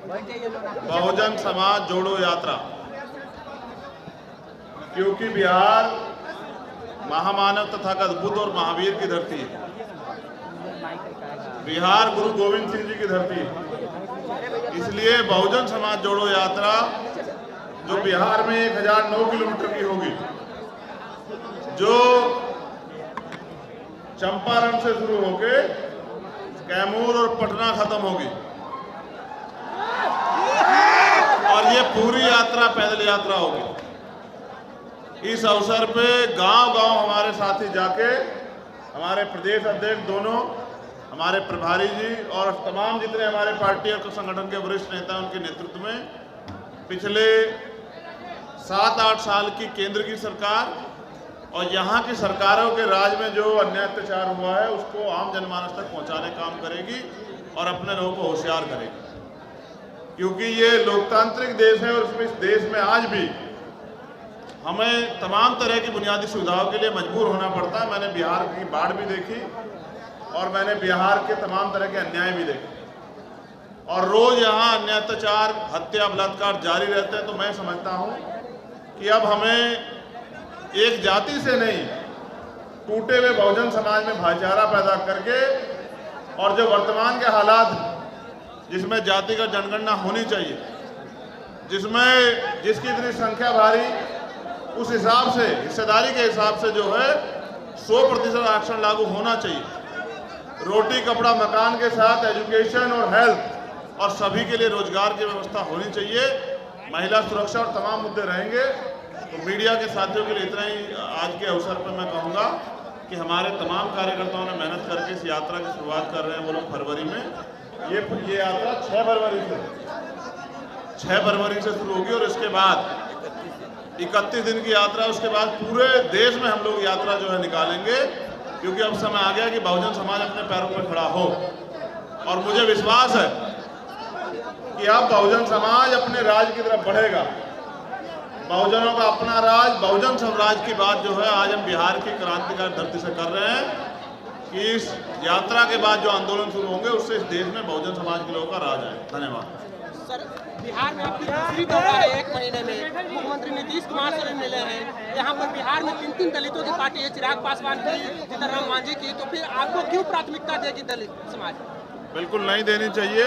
बहुजन समाज जोड़ो यात्रा, क्योंकि बिहार महामानव तथागत बुद्ध और महावीर की धरती है। बिहार गुरु गोविंद सिंह जी की धरती है। इसलिए बहुजन समाज जोड़ो यात्रा जो बिहार में 1009 किलोमीटर की होगी, जो चंपारण से शुरू होके कैमूर और पटना खत्म होगी, और ये पूरी यात्रा पैदल यात्रा होगी। इस अवसर पे गांव-गांव हमारे साथी जाके, हमारे प्रदेश अध्यक्ष दोनों, हमारे प्रभारी जी और तमाम जितने हमारे पार्टी और संगठन के वरिष्ठ नेता उनके नेतृत्व में पिछले 7-8 साल की केंद्र की सरकार और यहाँ की सरकारों के राज में जो अन्याय अत्याचार हुआ है उसको आम जनमानस तक पहुँचाने का काम करेगी और अपने लोगों को होशियार करेगी। क्योंकि ये लोकतांत्रिक देश है और उसमें इस देश में आज भी हमें तमाम तरह की बुनियादी सुविधाओं के लिए मजबूर होना पड़ता है। मैंने बिहार की बाढ़ भी देखी और मैंने बिहार के तमाम तरह के अन्याय भी देखे, और रोज यहाँ अन्याय अत्याचार, हत्या, बलात्कार जारी रहते हैं। तो मैं समझता हूँ कि अब हमें एक जाति से नहीं, टूटे हुए बहुजन समाज में भाईचारा पैदा करके, और जो वर्तमान के हालात जिसमें जातिगत जनगणना होनी चाहिए, जिसमें जिसकी इतनी संख्या भारी, उस हिसाब से हिस्सेदारी के हिसाब से जो है 100% आरक्षण लागू होना चाहिए। रोटी कपड़ा मकान के साथ एजुकेशन और हेल्थ और सभी के लिए रोजगार की व्यवस्था होनी चाहिए। महिला सुरक्षा और तमाम मुद्दे रहेंगे। तो मीडिया के साथियों के लिए इतना ही आज के अवसर पर मैं कहूँगा कि हमारे तमाम कार्यकर्ताओं ने मेहनत करके इस यात्रा की शुरुआत कर रहे हैं वो लोग फरवरी में। ये यात्रा 6 फरवरी से शुरू होगी और इसके बाद 31 दिन की यात्रा, उसके बाद पूरे देश में हम लोग यात्रा जो है निकालेंगे, क्योंकि अब समय आ गया कि बहुजन समाज अपने पैरों पर खड़ा हो। और मुझे विश्वास है कि अब बहुजन समाज अपने राज की तरफ बढ़ेगा। बहुजनों का अपना राज, बहुजन स्वराज की बात जो है आज हम बिहार की क्रांतिकारी धरती से कर रहे हैं कि इस यात्रा के बाद जो आंदोलन शुरू होंगे उससे इस देश में बहुजन समाज के लोगों का राज आए। धन्यवाद। सर, बिहार में आपकी दूसरी दौरा है 1 महीने में। मुख्यमंत्री नीतीश कुमार से मिले हैं। यहाँ पर बिहार में 3 दलितों की पार्टी है, चिराग पासवान की, जीतन राम मांझी की। तो फिर आपको क्यों प्राथमिकता देगी दलित समाज? बिल्कुल नहीं देनी चाहिए।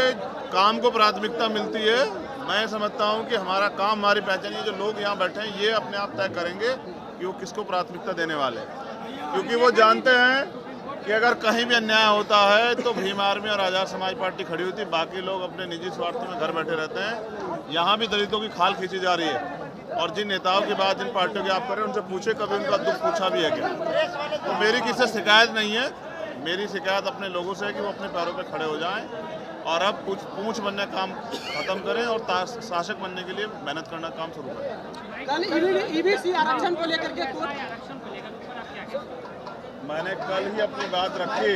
काम को प्राथमिकता मिलती है। मैं समझता हूँ कि हमारा काम, हमारी पहचान, ये जो लोग यहाँ बैठे हैं ये अपने आप तय करेंगे कि वो किसको प्राथमिकता देने वाले हैं। क्योंकि वो जानते हैं कि अगर कहीं भी अन्याय होता है तो भीम आर्मी और आज़ाद समाज पार्टी खड़ी होती है, बाकी लोग अपने निजी स्वार्थ में घर बैठे रहते हैं। यहाँ भी दलितों की खाल खींची जा रही है, और जिन नेताओं की बात, जिन पार्टियों की आप करें उनसे पूछे कभी उनका दुख पूछा भी है क्या? तो मेरी किसी से शिकायत नहीं है। मेरी शिकायत अपने लोगों से है कि वो अपने पैरों पर खड़े हो जाएं और अब पूछ बनने का काम खत्म करें और शासक बनने के लिए मेहनत करना काम शुरू करें। कल ईबीसी आरक्षण को लेकर के मैंने कल ही अपनी बात रखी।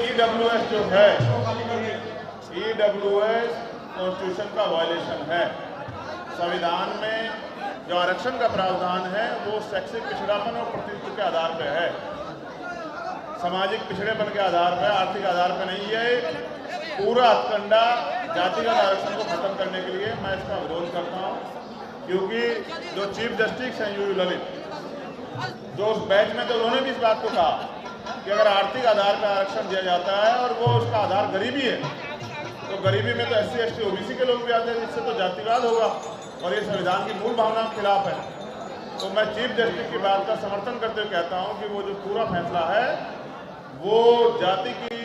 EWS जो है, EWS कॉन्स्टिट्यूशन का वायलेशन है। संविधान में जो आरक्षण का प्रावधान है वो शैक्षिक पिछड़ापन और प्रतिनिधित्व के आधार पर है, सामाजिक पिछड़ेपन के आधार पर, आर्थिक आधार पर नहीं है। पूरा हथकंडा जातिगत आरक्षण को खत्म करने के लिए मैं इसका विरोध करता हूँ। क्योंकि जो चीफ जस्टिस हैं यूयू ललित, जो उस बैच में, तो उन्होंने भी इस बात को कहा कि अगर आर्थिक आधार पर आरक्षण दिया जाता है और वो उसका आधार गरीबी है, तो गरीबी में तो SC, ST, OBC के लोग भी आते हैं, जिससे तो जातिवाद होगा और ये संविधान की मूल भावना के खिलाफ है। तो मैं चीफ जस्टिस की बात का समर्थन करते हुए कहता हूँ कि वो जो पूरा फैसला है वो जाति की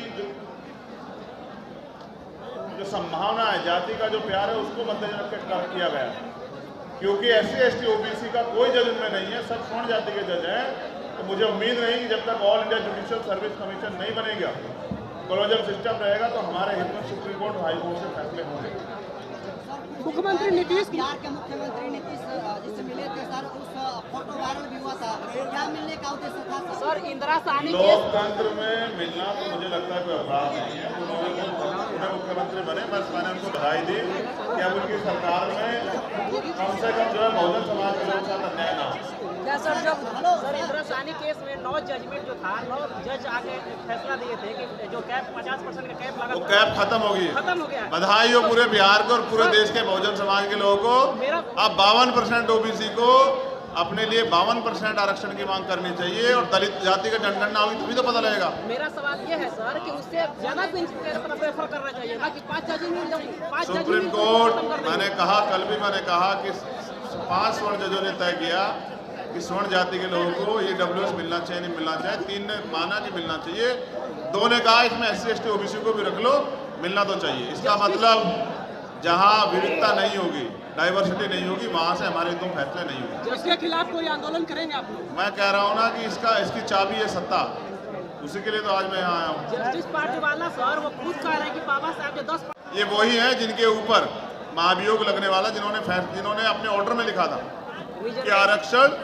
जो संभावना है, जाति का जो प्यार है, उसको मद्देनजर रखकर किया गया है। क्योंकि SC, ST, OBC का कोई जज उनमें नहीं है, सब स्वर्ण जाति के जज हैं। तो मुझे उम्मीद नहीं कि जब तक all India judicial service commission नहीं बनेगा, कोलोजियम सिस्टम रहेगा, तो हमारे हित में सुप्रीम कोर्ट, हाई कोर्ट से फैसले होंगे। मुख्यमंत्री नीतीश, बिहार के मुख्यमंत्री नीतीश जिससे मिले थे सर, उस फोटो वायरल भी हुआ था, क्या मिलने का उद्देश्य था सर? इंदिरा साहनी लोकतंत्र में मिलना तो मुझे लगता है कोई अपराध नहीं है। उन्हें मुख्यमंत्री बने, बस मैंने उनको बधाई दी कि अब उनकी सरकार में कम से कम जो है बहुजन समाज के लोगों के साथ अन्याय ना हो। क्या सर जब सर इंद्रासानी केस में 9 जजमेंट जो था 9 जज आके फैसला दिए थे कि जो कैप 50% का कैप लगा वो कैप खत्म हो गई है। खत्म हो गया है। बधाई हो पूरे बिहार को और पूरे देश के बहुजन समाज के लोगों को। अब 52% ओबीसी को अपने लिए 52% आरक्षण की मांग करनी चाहिए और दलित जाति का जनगणना होगी तभी तो पता लगेगा। मेरा सवाल ये है सर कि उससे ज्यादा बेंच प्रेफर करना चाहिए ना कि 5 जज में सुप्रीम कोर्ट, मैंने कहा कल भी मैंने कहा कि 5 स्वर्ण जजों ने तय किया कि स्वर्ण जाति के लोगों को EWS मिलना चाहिए, नहीं मिलना चाहिए। 3 ने माना कि मिलना चाहिए, 2 ने कहा इसमें SC ST OBC को भी रख लो, मिलना तो चाहिए। इसका मतलब जहां विविधता नहीं होगी, डाइवर्सिटी नहीं होगी, वहां से हमारे एकदम फैसले नहीं होंगे। इसके खिलाफ कोई आंदोलन करेंगे आप लोग? मैं कह रहा हूं ना कि इसकी चाबी है सत्ता, उसी के लिए तो आज मैं यहाँ आया हूँ। जस्टिस पार्टी वाला सर वो खुद कह रहे हैं कि बाबा साहब के 10 ये वही है जिनके ऊपर महाभियोग लगने वाला, जिन्होंने अपने ऑर्डर में लिखा था कि आरक्षण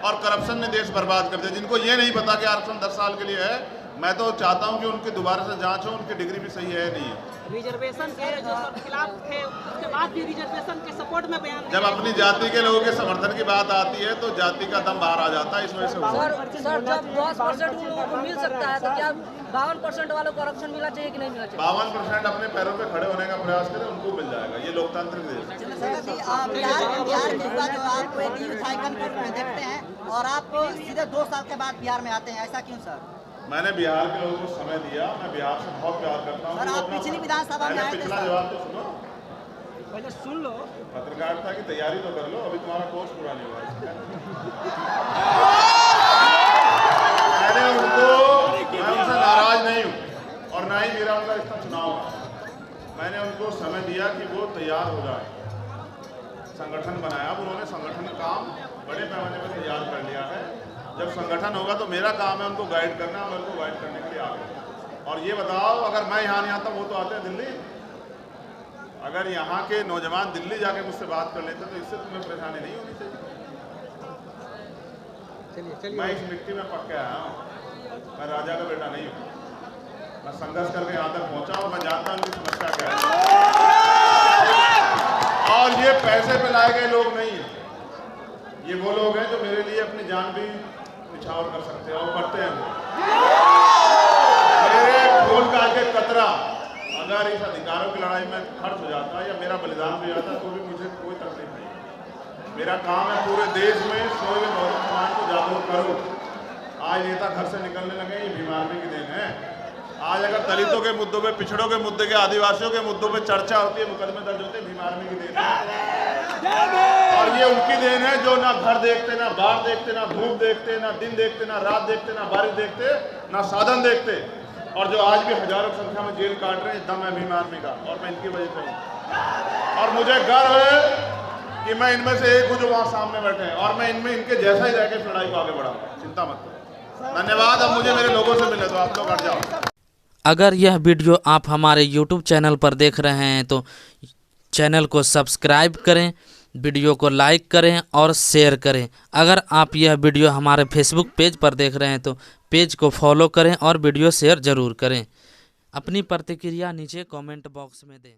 और करप्शन ने देश बर्बाद कर दिया। जिनको ये नहीं पता कि आरक्षण 10 साल के लिए है, मैं तो चाहता हूं कि उनकी दोबारा से जांच हो, उनकी डिग्री भी सही है नहीं है। रिजर्वेशन के जो खिलाफ थे उसके बाद भी रिजर्वेशन के सपोर्ट में बयान जब अपनी जाति के लोगों के समर्थन की बात आती है तो जाति का दम बाहर आ जाता है। इस वजह से सर जब 10% लोगों को मिल सकता है तो क्या 52% वालों को आरक्षण मिलना चाहिए कि नहीं मिलना चाहिए? 52% अपने पैरों पे खड़े होने का प्रयास करें, उनको मिल जाएगा। ये लोकतांत्रिक देश है। बिहार के युवा जो आपको एक यूथ आइकन के रूप में देखते हैं और आप सीधे 2 साल के बाद बिहार में आते हैं, ऐसा क्यों सर? मैंने बिहार के लोगों को समय दिया, मैं बिहार से बहुत प्यार करता हूँ। सर, आप पिछली विधानसभा में आए थे पिछला सर। जवाब तो सुनो, पहले सुन लो। पत्रकारिता की तैयारी तो कर लो, अभी तुम्हारा कोर्स पूरा नहीं हुआ है। मैं उनसे नाराज नहीं हूँ और ना ही मेरा उनका रिश्ता चुनाव है। मैंने उनको समय दिया कि वो तैयार हो जाए, संगठन बनाया। अब उन्होंने संगठन काम बड़े पैमाने पर तैयार कर लिया है। जब संगठन होगा तो मेरा काम है उनको गाइड करना, मैं उनको गाइड करने के लिए आ गया। और ये बताओ, अगर मैं यहाँ नहीं आता वो तो आते हैं दिल्ली। अगर यहाँ के नौजवान दिल्ली जाके मुझसे बात कर लेते तो इससे तुम्हें परेशानी नहीं होनी चाहिए। मैं इस मिट्टी में पक के आया हूँ, मैं राजा का बेटा नहीं हूँ। मैं संघर्ष करके यहाँ तक पहुँचा और मैं जानता हूँ उनकी समस्या क्या है। और ये पैसे पे लाए गए लोग नहीं हैं, ये वो लोग हैं जो मेरे लिए अपनी जान भी निछावर कर सकते हैं और करते हैं। मेरे खून का एक कतरा अगर इस अधिकारों की लड़ाई में खर्च हो जाता या मेरा बलिदान हो जाता तो भी मुझे कोई तकलीफ नहीं। मेरा काम है पूरे देश में सोए हुए बहुजन समाज को जागरूक करूं। आज नेता घर से निकलने लगे, ये भीम आर्मी की देन है। आज अगर दलितों के मुद्दों पे, पिछड़ों के मुद्दे के, आदिवासियों के मुद्दों पे चर्चा होती है, मुकदमे दर्ज होते हैं, भीम आर्मी की देन है। और ये उनकी देन है जो ना घर देखते, ना बाहर देखते, ना धूप देखते, ना दिन देखते, ना रात देखते, ना बारिश देखते, ना साधन देखते, और जो आज भी हजारों की संख्या में जेल काट रहे हैं। दम है भीम आर्मी का और मैं इनकी वजह से हूँ। और मुझे गर्व है कि मैं इनमें से एक हूँ जो वहाँ सामने बैठे हैं और मैं इनमें इनके जैसा ही रहकर लड़ाई को आगे बढ़ाऊंगा। चिंता मत करो। धन्यवाद। अब मुझे मेरे लोगों से मिले तो आप लोग हट जाओ। अगर यह वीडियो आप हमारे YouTube चैनल पर देख रहे हैं तो चैनल को सब्सक्राइब करें, वीडियो को लाइक करें और शेयर करें। अगर आप यह वीडियो हमारे फेसबुक पेज पर देख रहे हैं तो पेज को फॉलो करें और वीडियो शेयर ज़रूर करें। अपनी प्रतिक्रिया नीचे कमेंट बॉक्स में दें।